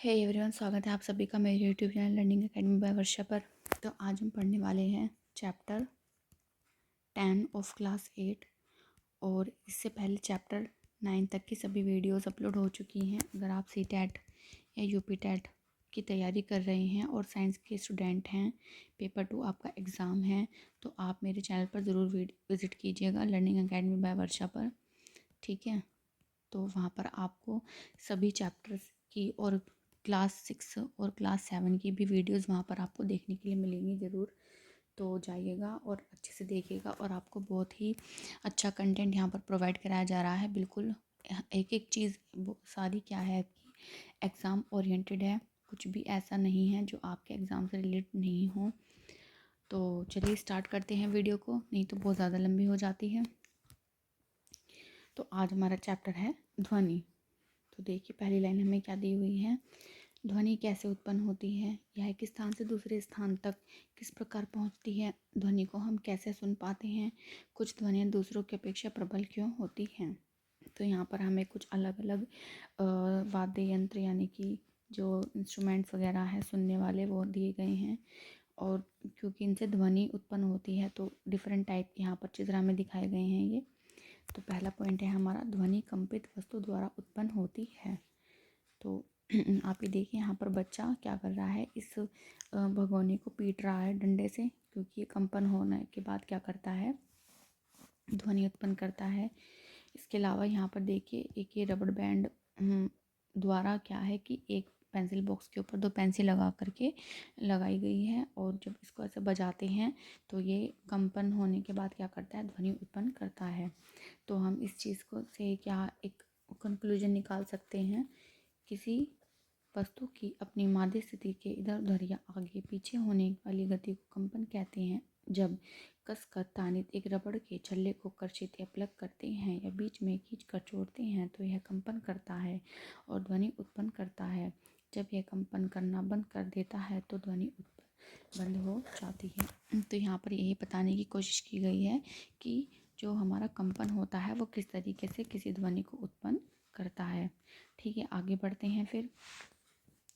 Hey everyone, स्वागत है आप सभी का मेरे YouTube channel learning academy by Varsha पर। तो आज हम पढ़ने वाले हैं चैप्टर 10 ऑफ क्लास 8। और इससे पहले चैप्टर 9 तक की सभी वीडियोस अपलोड हो चुकी हैं। अगर आप सीटेट या यूपीटेट की तैयारी कर रहे हैं और साइंस के स्टूडेंट हैं, पेपर 2 आपका एग्ज़ाम है, तो आप मेरे चैनल पर ज़रूर विज़िट कीजिएगा लर्निंग एकेडमी बाय वर्षा पर। ठीक है, तो वहाँ पर आपको सभी चैप्टर्स की और क्लास 6 और क्लास 7 की भी वीडियोस वहाँ पर आपको देखने के लिए मिलेंगी ज़रूर। तो जाइएगा और अच्छे से देखिएगा, और आपको बहुत ही अच्छा कंटेंट यहाँ पर प्रोवाइड कराया जा रहा है। बिल्कुल एक एक चीज़ सारी क्या है कि एग्ज़ाम ओरिएंटेड है, कुछ भी ऐसा नहीं है जो आपके एग्ज़ाम से रिलेटेड नहीं हो। तो चलिए स्टार्ट करते हैं वीडियो को, नहीं तो बहुत ज़्यादा लंबी हो जाती है। तो आज हमारा चैप्टर है ध्वनि। तो देखिए पहली लाइन हमें क्या दी हुई है। ध्वनि कैसे उत्पन्न होती है, यह एक स्थान से दूसरे स्थान तक किस प्रकार पहुंचती है, ध्वनि को हम कैसे सुन पाते हैं, कुछ ध्वनियाँ दूसरों की अपेक्षा प्रबल क्यों होती हैं। तो यहाँ पर हमें कुछ अलग अलग वाद्य यंत्र यानी कि जो इंस्ट्रूमेंट्स वगैरह हैं सुनने वाले वो दिए गए हैं। और क्योंकि इनसे ध्वनि उत्पन्न होती है तो डिफरेंट टाइप यहाँ पर चित्र हमें दिखाए गए हैं ये। तो पहला पॉइंट है हमारा, ध्वनि कंपित वस्तु द्वारा उत्पन्न होती है। तो आप ये देखिए यहाँ पर बच्चा क्या कर रहा है, इस भगोने को पीट रहा है डंडे से, क्योंकि ये कंपन होने के बाद क्या करता है, ध्वनि उत्पन्न करता है। इसके अलावा यहाँ पर देखिए एक ये रबड़ बैंड द्वारा क्या है कि एक पेंसिल बॉक्स के ऊपर दो पेंसिल लगा करके लगाई गई है, और जब इसको ऐसे बजाते हैं तो ये कंपन होने के बाद क्या करता है, ध्वनि उत्पन्न करता है। तो हम इस चीज़ को से क्या एक कंक्लूजन निकाल सकते हैं, किसी वस्तु की अपनी माध्य स्थिति के इधर उधर या आगे पीछे होने वाली गति को कंपन कहते हैं। जब कसकर तानित एक रबड़ के छल्ले को कर्षित या प्लग करते हैं या बीच में खींच कर छोड़ते हैं तो यह कंपन करता है और ध्वनि उत्पन्न करता है। जब यह कंपन करना बंद कर देता है तो ध्वनि उत्पन्न बंद हो जाती है। तो यहाँ पर यही बताने की कोशिश की गई है कि जो हमारा कंपन होता है वो किस तरीके से किसी ध्वनि को उत्पन्न करता है। ठीक है, आगे बढ़ते हैं फिर।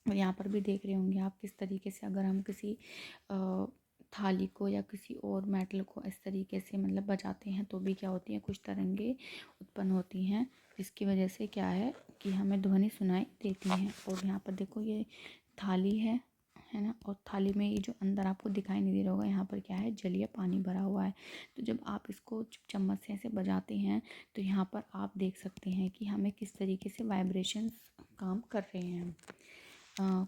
और यहाँ पर भी देख रहे होंगे आप किस तरीके से अगर हम किसी थाली को या किसी और मेटल को इस तरीके से मतलब बजाते हैं तो भी क्या होती है, कुछ तरंगे उत्पन्न होती हैं, जिसकी वजह से क्या है कि हमें ध्वनि सुनाई देती है। और यहाँ पर देखो ये थाली है ना, और थाली में ये जो अंदर आपको दिखाई नहीं दे रहा होगा, यहाँ पर क्या है, जलीय पानी भरा हुआ है। तो जब आप इसको चम्मच से ऐसे बजाते हैं तो यहाँ पर आप देख सकते हैं कि हमें किस तरीके से वाइब्रेशंस काम कर रहे हैं।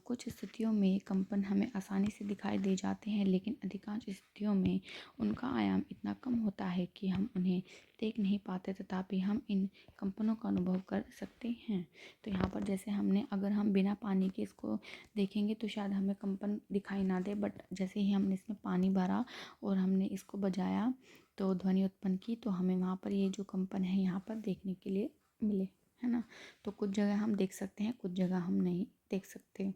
कुछ स्थितियों में कंपन हमें आसानी से दिखाई दे जाते हैं, लेकिन अधिकांश स्थितियों में उनका आयाम इतना कम होता है कि हम उन्हें देख नहीं पाते, तथापि हम इन कंपनों का अनुभव कर सकते हैं। तो यहाँ पर जैसे हमने अगर हम बिना पानी के इसको देखेंगे तो शायद हमें कंपन दिखाई ना दे, बट जैसे ही हमने इसमें पानी भरा और हमने इसको बजाया तो ध्वनि उत्पन्न की, तो हमें वहाँ पर ये जो कंपन है यहाँ पर देखने के लिए मिले, है ना। तो कुछ जगह हम देख सकते हैं, कुछ जगह हम नहीं देख सकते।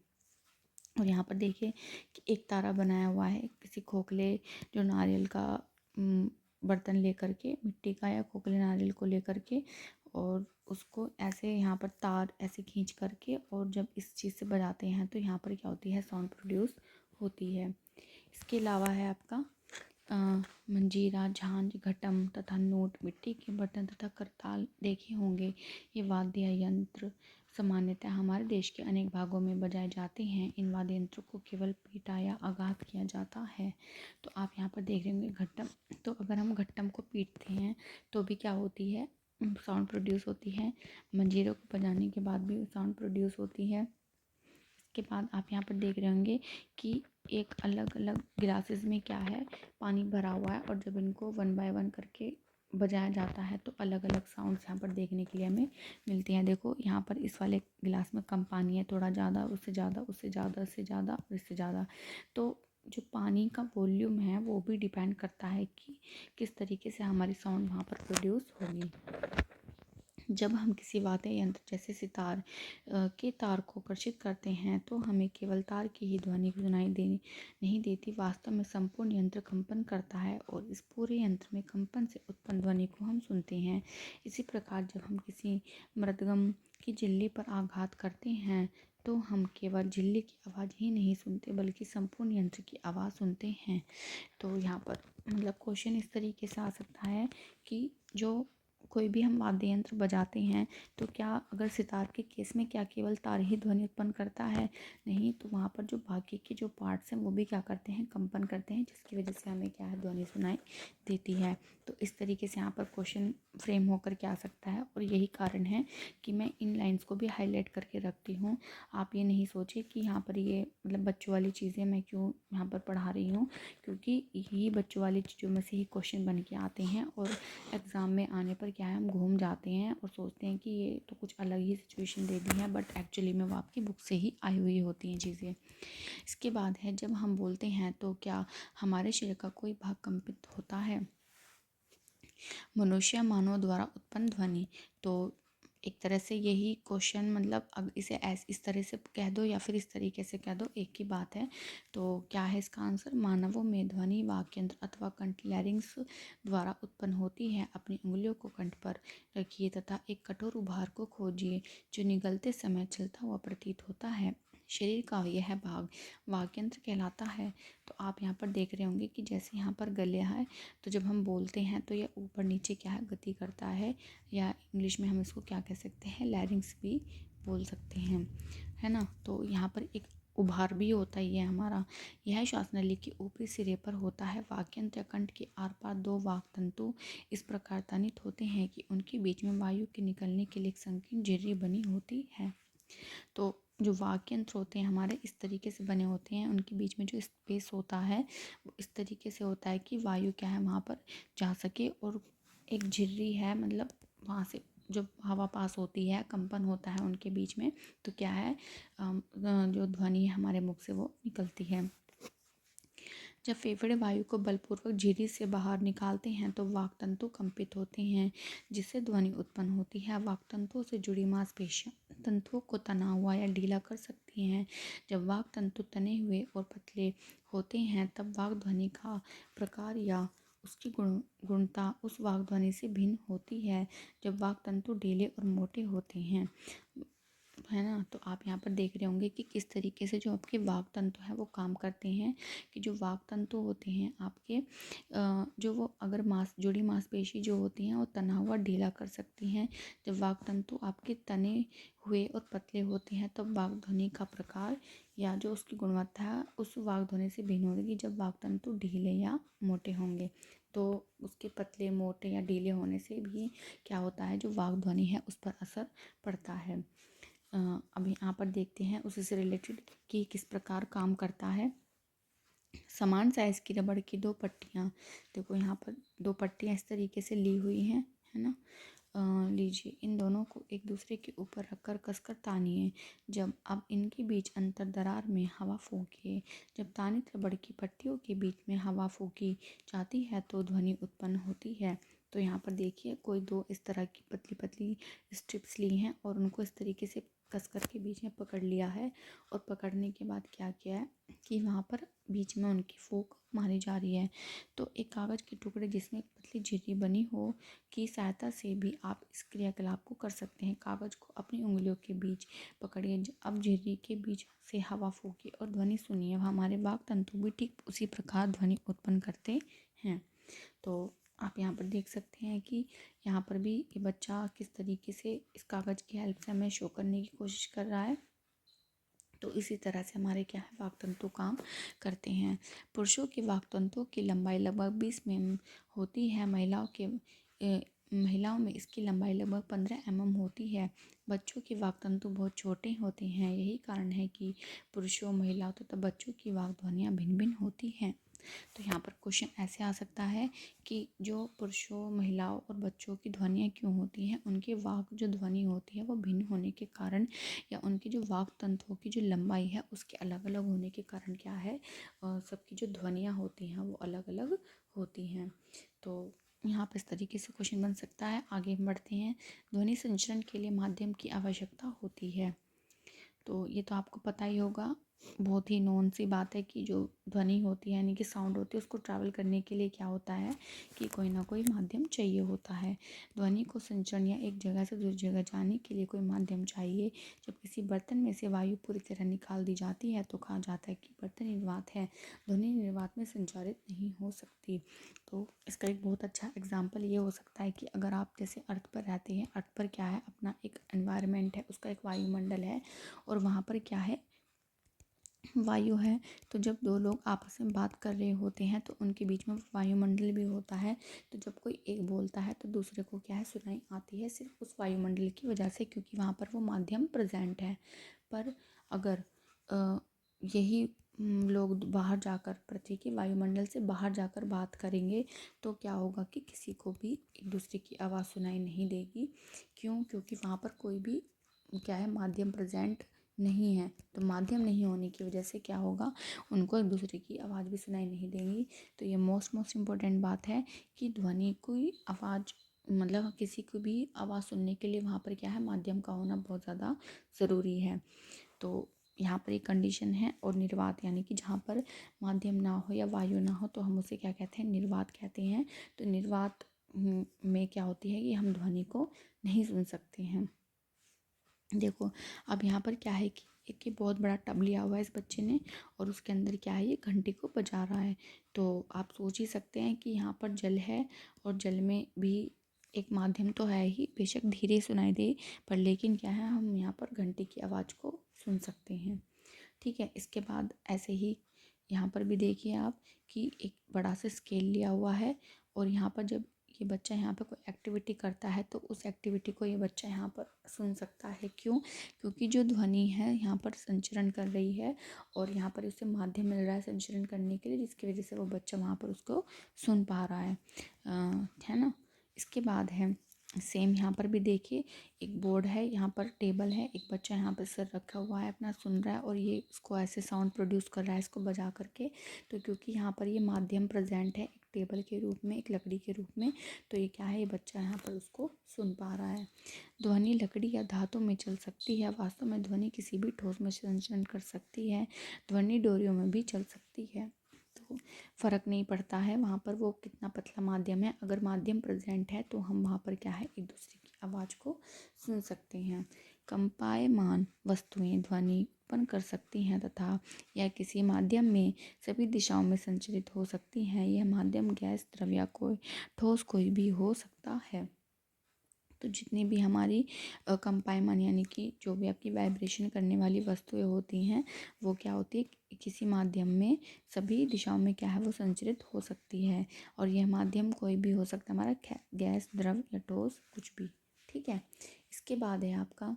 और यहाँ पर देखिए कि एक तारा बनाया हुआ है किसी खोखले जो नारियल का बर्तन लेकर के, मिट्टी का या खोखले नारियल को लेकर के, और उसको ऐसे यहाँ पर तार ऐसे खींच करके, और जब इस चीज़ से बजाते हैं तो यहाँ पर क्या होती है, साउंड प्रोड्यूस होती है। इसके अलावा है आपका मंजीरा, झांझ, घटम तथा नोट, मिट्टी के बर्तन तथा करताल देखे होंगे। ये वाद्य यंत्र सामान्यतः हमारे देश के अनेक भागों में बजाए जाते हैं। इन वाद्य यंत्रों को केवल पीटा या आघात किया जाता है। तो आप यहाँ पर देख रहे होंगे घट्टम। तो अगर हम घट्टम को पीटते हैं तो भी क्या होती है, साउंड प्रोड्यूस होती है। मंजीरों को बजाने के बाद भी साउंड प्रोड्यूस होती है। इसके बाद आप यहाँ पर देख रहे होंगे कि एक अलग अलग गिलासेस में क्या है, पानी भरा हुआ है, और जब इनको वन बाय वन करके बजाया जाता है तो अलग अलग साउंड्स यहाँ पर देखने के लिए हमें मिलती हैं। देखो यहाँ पर इस वाले गिलास में कम पानी है, थोड़ा ज़्यादा, उससे ज़्यादा, उससे ज़्यादा, उससे ज़्यादा और इससे ज़्यादा। तो जो पानी का वॉल्यूम है वो भी डिपेंड करता है कि किस तरीके से हमारी साउंड वहाँ पर प्रोड्यूस होगी। जब हम किसी वाद्य यंत्र जैसे सितार के तार को कर्षित करते हैं तो हमें केवल तार की ही ध्वनि सुनाई नहीं देती, वास्तव में संपूर्ण यंत्र कंपन करता है और इस पूरे यंत्र में कंपन से उत्पन्न ध्वनि को हम सुनते हैं। इसी प्रकार जब हम किसी मृदगम की झिल्ली पर आघात करते हैं तो हम केवल झिल्ली की आवाज़ ही नहीं सुनते बल्कि संपूर्ण यंत्र की आवाज़ सुनते हैं। तो यहाँ पर मतलब क्वेश्चन इस तरीके से आ सकता है कि जो कोई भी हम वाद्य यंत्र बजाते हैं तो क्या अगर सितार के केस में क्या केवल तार ही ध्वनि उत्पन्न करता है? नहीं, तो वहाँ पर जो बाकी के जो पार्ट्स हैं वो भी क्या करते हैं, कंपन करते हैं, जिसकी वजह से हमें क्या है, ध्वनि सुनाई देती है। तो इस तरीके से यहाँ पर क्वेश्चन फ्रेम होकर के आ सकता है और यही कारण है कि मैं इन लाइंस को भी हाईलाइट करके रखती हूँ। आप ये नहीं सोचिए कि यहाँ पर ये मतलब बच्चों वाली चीज़ें मैं क्यों यहाँ पर पढ़ा रही हूँ, क्योंकि यही बच्चों वाली चीज़ों में से ही क्वेश्चन बन के आते हैं और एग्ज़ाम में आने पर क्या है, हम घूम जाते हैं और सोचते हैं कि ये तो कुछ अलग ही सिचुएशन दे दी है, बट एक्चुअली में वो आपकी बुक से ही आई हुई होती हैं चीज़ें। इसके बाद है, जब हम बोलते हैं तो क्या हमारे शरीर का कोई भाग कंपित होता है? मनुष्य मानव द्वारा उत्पन्न ध्वनि। तो एक तरह से यही क्वेश्चन मतलब अब इसे इस तरह से कह दो या फिर इस तरीके से कह दो, एक ही बात है। तो क्या है इसका आंसर? मानवों में ध्वनि वाक्यंत्र अथवा कंठ लैरिंग्स द्वारा उत्पन्न होती है। अपनी उंगलियों को कंठ पर रखिए तथा एक कठोर उभार को खोजिए जो निगलते समय चलता हुआ प्रतीत होता है। शरीर का यह भाग वाक्यंत्र कहलाता है। तो आप यहाँ पर देख रहे होंगे कि जैसे यहाँ पर गले है, तो जब हम बोलते हैं तो ये ऊपर नीचे क्या है, गति करता है, या इंग्लिश में हम इसको क्या कह सकते हैं, लैरिंग्स भी बोल सकते हैं, है ना। तो यहाँ पर एक उभार भी होता ही है हमारा। यह श्वासनली के ऊपरी सिरे पर होता है। वाक्यंत्र कंठ के आर पार दो वाक तंतु इस प्रकार तनित होते हैं कि उनके बीच में वायु के निकलने के लिए एक संकीर्ण झिर्री बनी होती है। तो जो वाक्य यंत्र होते हैं हमारे इस तरीके से बने होते हैं, उनके बीच में जो स्पेस होता है वो इस तरीके से होता है कि वायु क्या है वहाँ पर जा सके, और एक झिर्री है मतलब वहाँ से जब हवा पास होती है, कंपन होता है उनके बीच में, तो क्या है जो ध्वनि है हमारे मुख से वो निकलती है। जब फेफड़े वायु को बलपूर्वक झिर्री से बाहर निकालते हैं तो वाक् तंतु कंपित होते हैं, जिससे ध्वनि उत्पन्न होती है। वाक् तंतुओं से जुड़ी मांसपेशियां तंतुओं को तना हुआ या ढीला कर सकती हैं। जब वाक् तंतु तने हुए और पतले होते हैं तब वाक् ध्वनि का प्रकार या उसकी गुणता उस वाक् ध्वनि से भिन्न होती है। जब वाक् तंतु ढीले और मोटे होते हैं, है ना, तो आप यहाँ पर देख रहे होंगे कि किस तरीके से जो आपके वाक तंतु है वो काम करते हैं। कि जो वाक तंतु होते हैं आपके जो वो अगर जुड़ी मांसपेशी जो होती हैं वो तना हुआ ढीला कर सकती हैं। जब वाक तंतु आपके तने हुए और पतले होते हैं तब वाक ध्वनि का प्रकार या जो उसकी गुणवत्ता है उस वाक ध्वनि से भिन्न होगी। जब वाक तंतु ढीले या मोटे होंगे तो उसके पतले मोटे या ढीले होने से भी क्या होता है, जो वाक ध्वनि है उस पर असर पड़ता है। अभी यहाँ पर देखते हैं उसी से रिलेटेड कि किस प्रकार काम करता है। समान साइज़ की रबड़ की दो पट्टियाँ, देखो यहाँ पर दो पट्टियाँ इस तरीके से ली हुई हैं, है ना। लीजिए, इन दोनों को एक दूसरे के ऊपर रखकर कसकर तानिए। जब अब इनके बीच अंतर दरार में हवा फूंकिए। जब तानित रबड़ की पट्टियों के बीच में हवा फूंकी जाती है तो ध्वनि उत्पन्न होती है। तो यहाँ पर देखिए कोई दो इस तरह की पतली पतली स्ट्रिप्स ली हैं और उनको इस तरीके से कसकर के बीच में पकड़ लिया है, और पकड़ने के बाद क्या किया है कि वहाँ पर बीच में उनकी फूंक मारी जा रही है। तो एक कागज़ के टुकड़े जिसमें एक पतली झिर्री बनी हो की सहायता से भी आप इस क्रियाकलाप को कर सकते हैं। कागज़ को अपनी उंगलियों के बीच पकड़िए। अब झिर्री के बीच से हवा फूंकिए और ध्वनि सुनिए। हमारे वाक तंतु भी ठीक उसी प्रकार ध्वनि उत्पन्न करते हैं। तो आप यहाँ पर देख सकते हैं कि यहाँ पर भी ये बच्चा किस तरीके से इस कागज़ की हेल्प से हमें शो करने की कोशिश कर रहा है। तो इसी तरह से हमारे क्या है, वाक तंतु काम करते हैं। पुरुषों के वाक तंतुओं की लंबाई लगभग 20 mm होती है। महिलाओं में इसकी लंबाई लगभग 15 mm होती है। बच्चों के वाक तंतु बहुत छोटे होते हैं। यही कारण है कि पुरुषों, महिलाओं तथा बच्चों की वाक ध्वनियाँ भिन्न भिन्न होती हैं। तो यहाँ पर क्वेश्चन ऐसे आ सकता है कि जो पुरुषों, महिलाओं और बच्चों की ध्वनियाँ क्यों होती हैं, उनके वाक जो ध्वनि होती है वो भिन्न होने के कारण, या उनकी जो वाक तंतुओं की जो लंबाई है उसके अलग अलग होने के कारण क्या है, सबकी जो ध्वनियाँ होती हैं वो अलग अलग होती हैं। तो यहाँ पर इस तरीके से क्वेश्चन बन सकता है। आगे हम बढ़ते हैं। ध्वनि संचरण के लिए माध्यम की आवश्यकता होती है। तो ये तो आपको पता ही होगा बहुत ही नॉन सी बात है कि जो ध्वनि होती है यानी कि साउंड होती है उसको ट्रैवल करने के लिए क्या होता है कि कोई ना कोई माध्यम चाहिए होता है। ध्वनि को संचरण या एक जगह से दूसरी जगह जाने के लिए कोई माध्यम चाहिए। जब किसी बर्तन में से वायु पूरी तरह निकाल दी जाती है तो कहा जाता है कि बर्तन निर्वात है, ध्वनि निर्वात में संचारित नहीं हो सकती। तो इसका एक बहुत अच्छा एग्जाम्पल ये हो सकता है कि अगर आप जैसे अर्थ पर रहते हैं, अर्थ पर क्या है, अपना एक एनवायरनमेंट है, उसका एक वायुमंडल है और वहाँ पर क्या है, वायु है। तो जब दो लोग आपस में बात कर रहे होते हैं तो उनके बीच में वायुमंडल भी होता है। तो जब कोई एक बोलता है तो दूसरे को क्या है, सुनाई आती है सिर्फ उस वायुमंडल की वजह से, क्योंकि वहाँ पर वो माध्यम प्रेजेंट है। पर अगर यही लोग बाहर जाकर, पृथ्वी के वायुमंडल से बाहर जाकर बात करेंगे तो क्या होगा कि किसी को भी एक दूसरे की आवाज़ सुनाई नहीं देगी। क्यों? क्योंकि वहाँ पर कोई भी क्या है, माध्यम प्रेजेंट नहीं है। तो माध्यम नहीं होने की वजह से क्या होगा, उनको एक दूसरे की आवाज़ भी सुनाई नहीं देंगी। तो ये मोस्ट इम्पोर्टेंट बात है कि ध्वनि कोई आवाज़, मतलब किसी को भी आवाज़ सुनने के लिए वहाँ पर क्या है, माध्यम का होना बहुत ज़्यादा ज़रूरी है। तो यहाँ पर एक कंडीशन है। और निर्वात यानी कि जहाँ पर माध्यम ना हो या वायु ना हो तो हम उसे क्या कहते हैं, निर्वात कहते हैं। तो निर्वात में क्या होती है कि हम ध्वनि को नहीं सुन सकते हैं। देखो अब यहाँ पर क्या है कि एक ये बहुत बड़ा टब लिया हुआ है इस बच्चे ने और उसके अंदर क्या है, ये घंटी को बजा रहा है। तो आप सोच ही सकते हैं कि यहाँ पर जल है और जल में भी एक माध्यम तो है ही, बेशक धीरे सुनाई दे पर लेकिन क्या है, हम यहाँ पर घंटी की आवाज़ को सुन सकते हैं। ठीक है, इसके बाद ऐसे ही यहाँ पर भी देखिए आप कि एक बड़ा सा स्केल लिया हुआ है और यहाँ पर जब ये बच्चा यहाँ पर कोई एक्टिविटी करता है तो उस एक्टिविटी को ये बच्चा यहाँ पर सुन सकता है। क्यों? क्योंकि जो ध्वनि है यहाँ पर संचरण कर रही है और यहाँ पर उसे माध्यम मिल रहा है संचरण करने के लिए, जिसकी वजह से वो बच्चा वहाँ पर उसको सुन पा रहा है ना। इसके बाद है सेम यहाँ पर भी देखिए, एक बोर्ड है, यहाँ पर टेबल है, एक बच्चा यहाँ पर सर रखा हुआ है, अपना सुन रहा है और ये इसको ऐसे साउंड प्रोड्यूस कर रहा है इसको बजा करके। तो क्योंकि यहाँ पर ये माध्यम प्रेजेंट है एक टेबल के रूप में, एक लकड़ी के रूप में, तो ये क्या है, ये बच्चा यहाँ पर उसको सुन पा रहा है। ध्वनि लकड़ी या धातु में चल सकती है। वास्तव में ध्वनि किसी भी ठोस में संचरण कर सकती है। ध्वनि डोरियों में भी चल सकती है। तो फ़र्क नहीं पड़ता है वहाँ पर वो कितना पतला माध्यम है, अगर माध्यम प्रेजेंट है तो हम वहाँ पर क्या है, एक दूसरे की आवाज़ को सुन सकते हैं। कंपायमान वस्तुएं ध्वनि उत्पन्न कर सकती हैं तथा यह किसी माध्यम में सभी दिशाओं में संचरित हो सकती हैं। यह माध्यम गैस, द्रव या कोई ठोस कोई भी हो सकता है। तो जितनी भी हमारी कंपायमान यानी कि जो भी आपकी वाइब्रेशन करने वाली वस्तुएं होती हैं वो क्या होती है, किसी माध्यम में सभी दिशाओं में क्या है, वो संचरित हो सकती है। और यह माध्यम कोई भी हो सकता है, हमारा गैस, द्रव या ठोस, कुछ भी। ठीक है, इसके बाद है आपका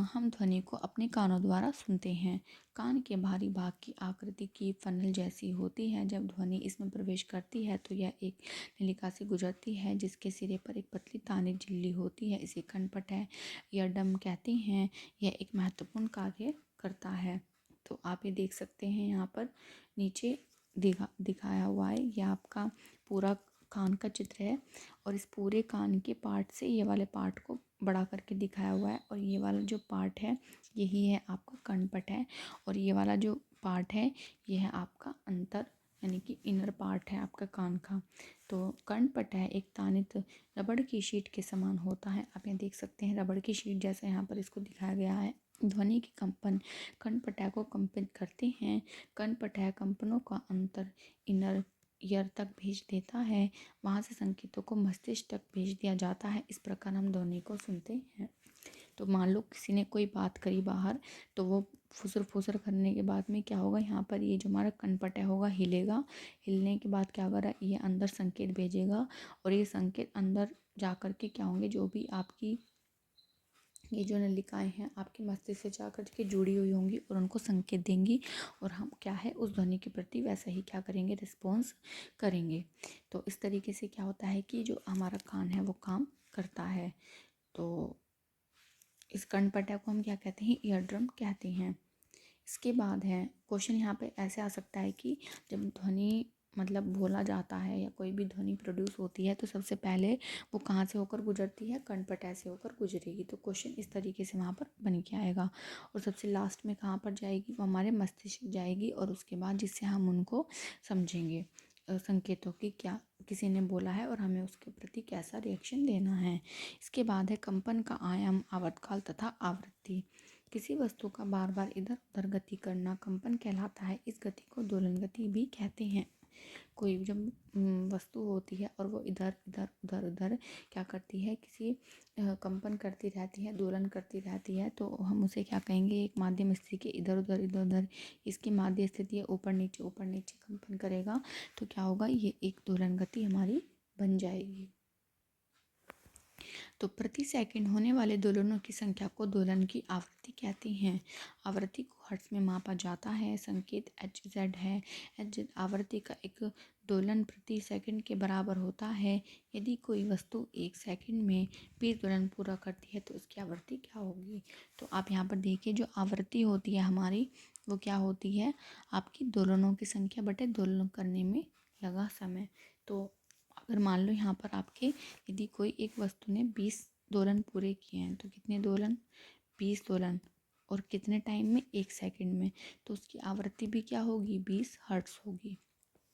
हम ध्वनि को अपने कानों द्वारा सुनते हैं। कान के बाहरी भाग की आकृति की फनल जैसी होती है। जब ध्वनि इसमें प्रवेश करती है तो यह एक नलिका से गुजरती है जिसके सिरे पर एक पतली तानी झिल्ली होती है। इसे कनपट है या डम कहते हैं। यह एक महत्वपूर्ण कार्य करता है। तो आप ये देख सकते हैं यहाँ पर नीचे दिखाया हुआ है, यह आपका पूरा कान का चित्र है और इस पूरे कान के पार्ट से ये वाले पार्ट को बड़ा करके दिखाया हुआ है और ये वाला जो पार्ट है यही है आपका कर्णपट है और ये वाला जो पार्ट है ये है आपका अंतर यानी कि इनर पार्ट है आपका कान का। तो कर्णपट है एक तानित रबड़ की शीट के समान होता है। आप यहाँ देख सकते हैं रबड़ की शीट जैसा यहाँ पर इसको दिखाया गया है। ध्वनि के कंपन कर्णपटय को कंपित करते हैं। कर्णपटय कंपनों का अंतर इनर ईयर तक भेज देता है, वहाँ से संकेतों को मस्तिष्क तक भेज दिया जाता है। इस प्रकार हम ध्वनि को सुनते हैं। तो मान लो किसी ने कोई बात करी बाहर, तो वो फुसर फुसर करने के बाद में क्या होगा, यहाँ पर ये जो हमारा कनपटा होगा हिलेगा। हिलने के बाद क्या होगा, ये अंदर संकेत भेजेगा और ये संकेत अंदर जा कर के क्या होंगे, जो भी आपकी ये जो नलिकाएं हैं आपके मस्तिष्क से जाकर के जुड़ी हुई होंगी और उनको संकेत देंगी और हम क्या है उस ध्वनि के प्रति वैसा ही क्या करेंगे, रिस्पॉन्स करेंगे। तो इस तरीके से क्या होता है कि जो हमारा कान है वो काम करता है। तो इस कर्णपटय को हम क्या कहते हैं, ईयर ड्रम कहते हैं। इसके बाद है क्वेश्चन यहाँ पे ऐसे आ सकता है कि जब ध्वनि मतलब बोला जाता है या कोई भी ध्वनि प्रोड्यूस होती है तो सबसे पहले वो कहाँ से होकर गुजरती है, कर्णपटय से होकर गुजरेगी। तो क्वेश्चन इस तरीके से वहाँ पर बन के आएगा। और सबसे लास्ट में कहाँ पर जाएगी, वो हमारे मस्तिष्क जाएगी, और उसके बाद जिससे हम उनको समझेंगे संकेतों की क्या किसी ने बोला है और हमें उसके प्रति कैसा रिएक्शन देना है। इसके बाद है कंपन का आयाम, आवर्तकाल तथा आवृत्ति। किसी वस्तु का बार बार इधर उधर गति करना कंपन कहलाता है। इस गति को दोलन गति भी कहते हैं। कोई जब वस्तु होती है और वो इधर इधर उधर उधर क्या करती है, किसी कंपन करती रहती है, दोलन करती रहती है, तो हम उसे क्या कहेंगे, एक माध्यम स्थिति के इधर उधर इसकी माध्य स्थिति है ऊपर नीचे कंपन करेगा, तो क्या होगा, ये एक दोलन गति हमारी बन जाएगी। तो प्रति सेकंड होने वाले दोलनों की संख्या को दोलन की आवृत्ति कहते हैं। आवृत्ति को हर्ट्ज में मापा जाता है। संकेत Hz है। Hz आवृत्ति का एक दोलन प्रति सेकंड के बराबर होता है। यदि कोई वस्तु एक सेकंड में 20 दोलन पूरा करती है तो उसकी आवृत्ति क्या होगी। तो आप यहाँ पर देखिए, जो आवृत्ति होती है हमारी, वो क्या होती है, आपकी दोलनों की संख्या बटे दोलन करने में लगा समय। तो अगर मान लो यहाँ पर आपके यदि कोई एक वस्तु ने 20 दोलन पूरे किए हैं, तो कितने दोलन, 20 दोलन, और कितने टाइम में, 1 सेकंड में, तो उसकी आवृत्ति भी क्या होगी, 20 हर्ट्ज होगी।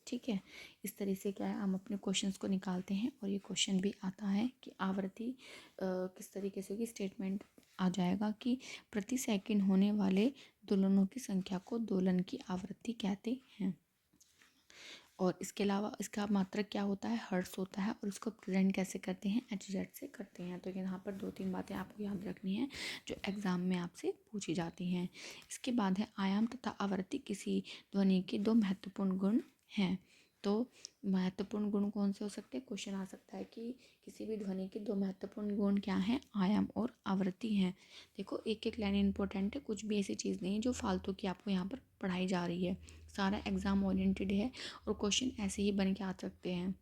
ठीक है, इस तरह से क्या है, हम अपने क्वेश्चंस को निकालते हैं। और ये क्वेश्चन भी आता है कि आवृत्ति किस तरीके से होगी। स्टेटमेंट आ जाएगा कि प्रति सेकंड होने वाले दोलनों की संख्या को दोलन की आवृत्ति कहते हैं। और इसके अलावा इसका मात्रक क्या होता है, हर्ट्ज होता है, और उसको प्रेजेंट कैसे करते हैं, Hz से करते हैं। तो यहाँ पर 2-3 बातें आपको याद रखनी है जो एग्ज़ाम में आपसे पूछी जाती हैं। इसके बाद है आयाम तथा आवृत्ति किसी ध्वनि के 2 महत्वपूर्ण गुण हैं। तो महत्वपूर्ण गुण कौन से हो सकते हैं, क्वेश्चन आ सकता है कि किसी भी ध्वनि के 2 महत्वपूर्ण गुण क्या हैं, आयाम और आवृत्ति हैं। देखो, एक एक लाइन इंपॉर्टेंट है, कुछ भी ऐसी चीज़ नहीं है जो फालतू की आपको यहाँ पर पढ़ाई जा रही है। सारा एग्ज़ाम ओरिएंटेड है और क्वेश्चन ऐसे ही बन के आ सकते हैं।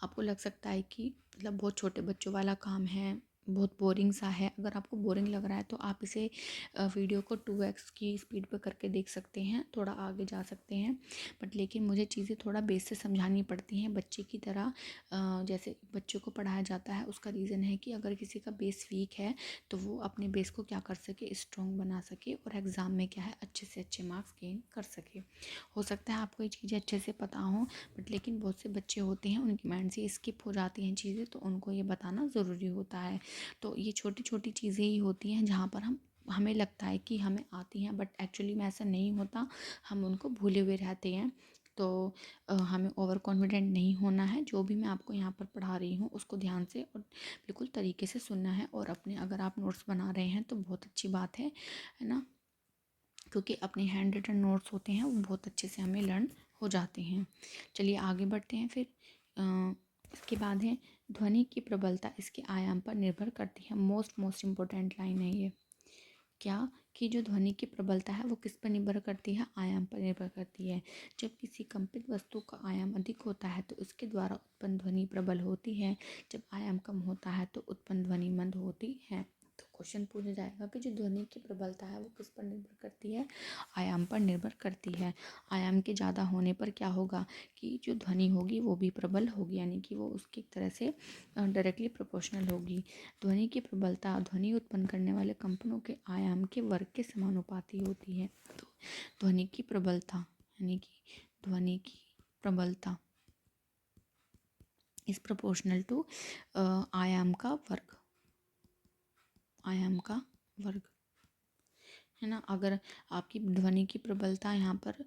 आपको लग सकता है कि मतलब बहुत छोटे बच्चों वाला काम है, बहुत बोरिंग सा है। अगर आपको बोरिंग लग रहा है तो आप इसे वीडियो को 2x की स्पीड पर करके देख सकते हैं, थोड़ा आगे जा सकते हैं। बट लेकिन मुझे चीज़ें थोड़ा बेस से समझानी पड़ती हैं बच्चे की तरह। जैसे बच्चों को पढ़ाया जाता है, उसका रीज़न है कि अगर किसी का बेस वीक है तो वो अपने बेस को क्या कर सके, स्ट्रॉन्ग बना सके, और एग्ज़ाम में क्या है, अच्छे से अच्छे मार्क्स गेन कर सके। हो सकता है आपको ये चीज़ें अच्छे से पता हो, बट लेकिन बहुत से बच्चे होते हैं उनकी माइंड से स्किप हो जाती हैं चीज़ें, तो उनको ये बताना ज़रूरी होता है। तो ये छोटी छोटी चीज़ें ही होती हैं जहाँ पर हमें लगता है कि हमें आती हैं, बट एक्चुअली में ऐसा नहीं होता, हम उनको भूले हुए रहते हैं। तो हमें ओवर कॉन्फिडेंट नहीं होना है। जो भी मैं आपको यहाँ पर पढ़ा रही हूँ उसको ध्यान से और बिल्कुल तरीके से सुनना है। और अपने अगर आप नोट्स बना रहे हैं तो बहुत अच्छी बात है ना, क्योंकि अपने हैंड रिटन नोट्स होते हैं वो बहुत अच्छे से हमें लर्न हो जाते हैं। चलिए आगे बढ़ते हैं फिर। इसके बाद है ध्वनि की प्रबलता इसके आयाम पर निर्भर करती है। मोस्ट इम्पोर्टेंट लाइन है ये, क्या कि जो ध्वनि की प्रबलता है वो किस पर निर्भर करती है, आयाम पर निर्भर करती है। जब किसी कंपित वस्तु का आयाम अधिक होता है तो उसके द्वारा उत्पन्न ध्वनि प्रबल होती है। जब आयाम कम होता है तो उत्पन्न ध्वनि मंद होती है। तो क्वेश्चन पूछा जाएगा कि जो ध्वनि की प्रबलता है वो किस पर निर्भर करती है, आयाम पर निर्भर करती है। आयाम के ज़्यादा होने पर क्या होगा कि जो ध्वनि होगी वो भी प्रबल होगी, यानी कि वो उसकी एक तरह से डायरेक्टली प्रोपोर्शनल होगी। ध्वनि की प्रबलता ध्वनि उत्पन्न करने वाले कंपनों के आयाम के वर्ग के समानुपाती होती है। तो ध्वनि की प्रबलता यानी कि ध्वनि की प्रबलता इज प्रोपोर्शनल टू आयाम का वर्ग, आयाम का वर्ग है ना। अगर आपकी ध्वनि की प्रबलता यहाँ पर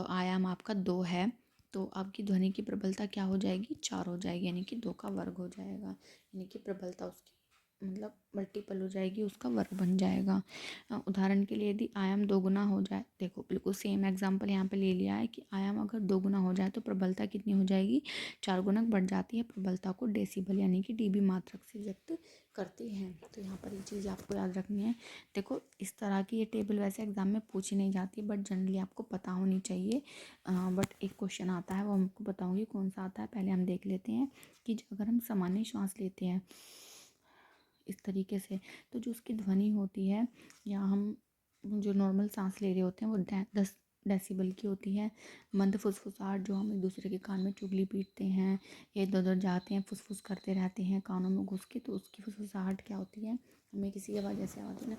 आयाम आपका 2 है तो आपकी ध्वनि की प्रबलता क्या हो जाएगी, 4 हो जाएगी, यानी कि 2 का वर्ग हो जाएगा। यानी कि प्रबलता उसकी मतलब मल्टीपल हो जाएगी, उसका वर्ग बन जाएगा। उदाहरण के लिए यदि आयाम 2 गुना हो जाए, देखो बिल्कुल सेम एग्जांपल यहाँ पे ले लिया है कि आयाम अगर 2 गुना हो जाए तो प्रबलता कितनी हो जाएगी, 4 गुना बढ़ जाती है। प्रबलता को डेसिबल यानी कि डीबी मात्रक से व्यक्त करते हैं। तो यहाँ पर ये चीज़ आपको याद रखनी है। देखो इस तरह की ये टेबल वैसे एग्जाम में पूछी नहीं जाती, बट जनरली आपको पता होनी चाहिए। बट एक क्वेश्चन आता है वो हमको बताऊँगी कौन सा आता है। पहले हम देख लेते हैं कि अगर हम सामान्य श्वास लेते हैं इस तरीके से तो जो उसकी ध्वनि होती है, या हम जो नॉर्मल सांस ले रहे होते हैं वो 10 डेसिबल की होती है। मंद फुसफुसाहट, जो हम एक दूसरे के कान में चुगली पीटते हैं या इधर उधर जाते हैं फुसफुस करते रहते हैं कानों में घुस के, तो उसकी फुसफुसाहट क्या होती है, हमें किसी की आवाज़ ऐसे आती है ना,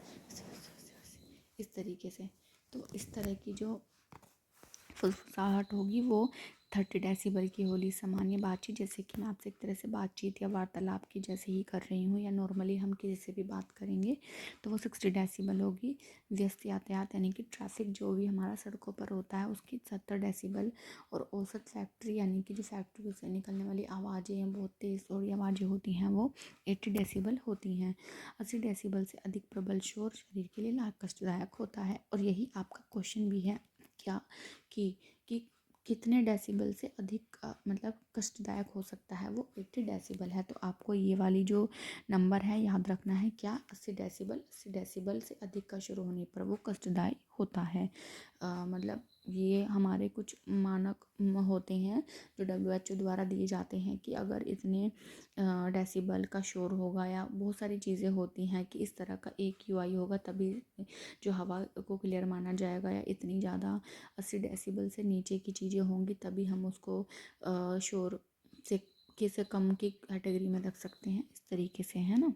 इस तरीके से। तो इस तरह की जो फुसफुसाहट होगी वो 30 डेसिबल की होगी। सामान्य बातचीत, जैसे कि मैं आपसे एक तरह से बातचीत या वार्तालाप की जैसे ही कर रही हूँ, या नॉर्मली हम किसी से भी बात करेंगे, तो वो 60 डेसिबल होगी। व्यस्त यातायात यानी कि ट्रैफिक जो भी हमारा सड़कों पर होता है उसकी 70 डेसिबल। और औसत फैक्ट्री यानी कि जो फैक्ट्री से निकलने वाली आवाज़ें हैं, बहुत तेज़ थोड़ी आवाज़ें होती हैं, वो 80 डेसिबल होती हैं। 80 डेसिबल से अधिक प्रबल शोर शरीर के लिए कष्टदायक होता है। और यही आपका क्वेश्चन भी है क्या, कि कि कितने डेसिबल से अधिक मतलब कष्टदायक हो सकता है, वो 80 डेसिबल है। तो आपको ये वाली जो नंबर है याद रखना है, क्या 80 डेसिबल, 80 डेसिबल से अधिक का शुरू होने पर वो कष्टदायक होता है। मतलब ये हमारे कुछ मानक होते हैं जो WHO द्वारा दिए जाते हैं कि अगर इतने डेसिबल का शोर होगा, या बहुत सारी चीज़ें होती हैं कि इस तरह का AQI होगा तभी जो हवा को क्लियर माना जाएगा, या इतनी ज़्यादा 80 डेसिबल से नीचे की चीज़ें होंगी तभी हम उसको शोर से कम की कैटेगरी में रख सकते हैं, इस तरीके से, है ना।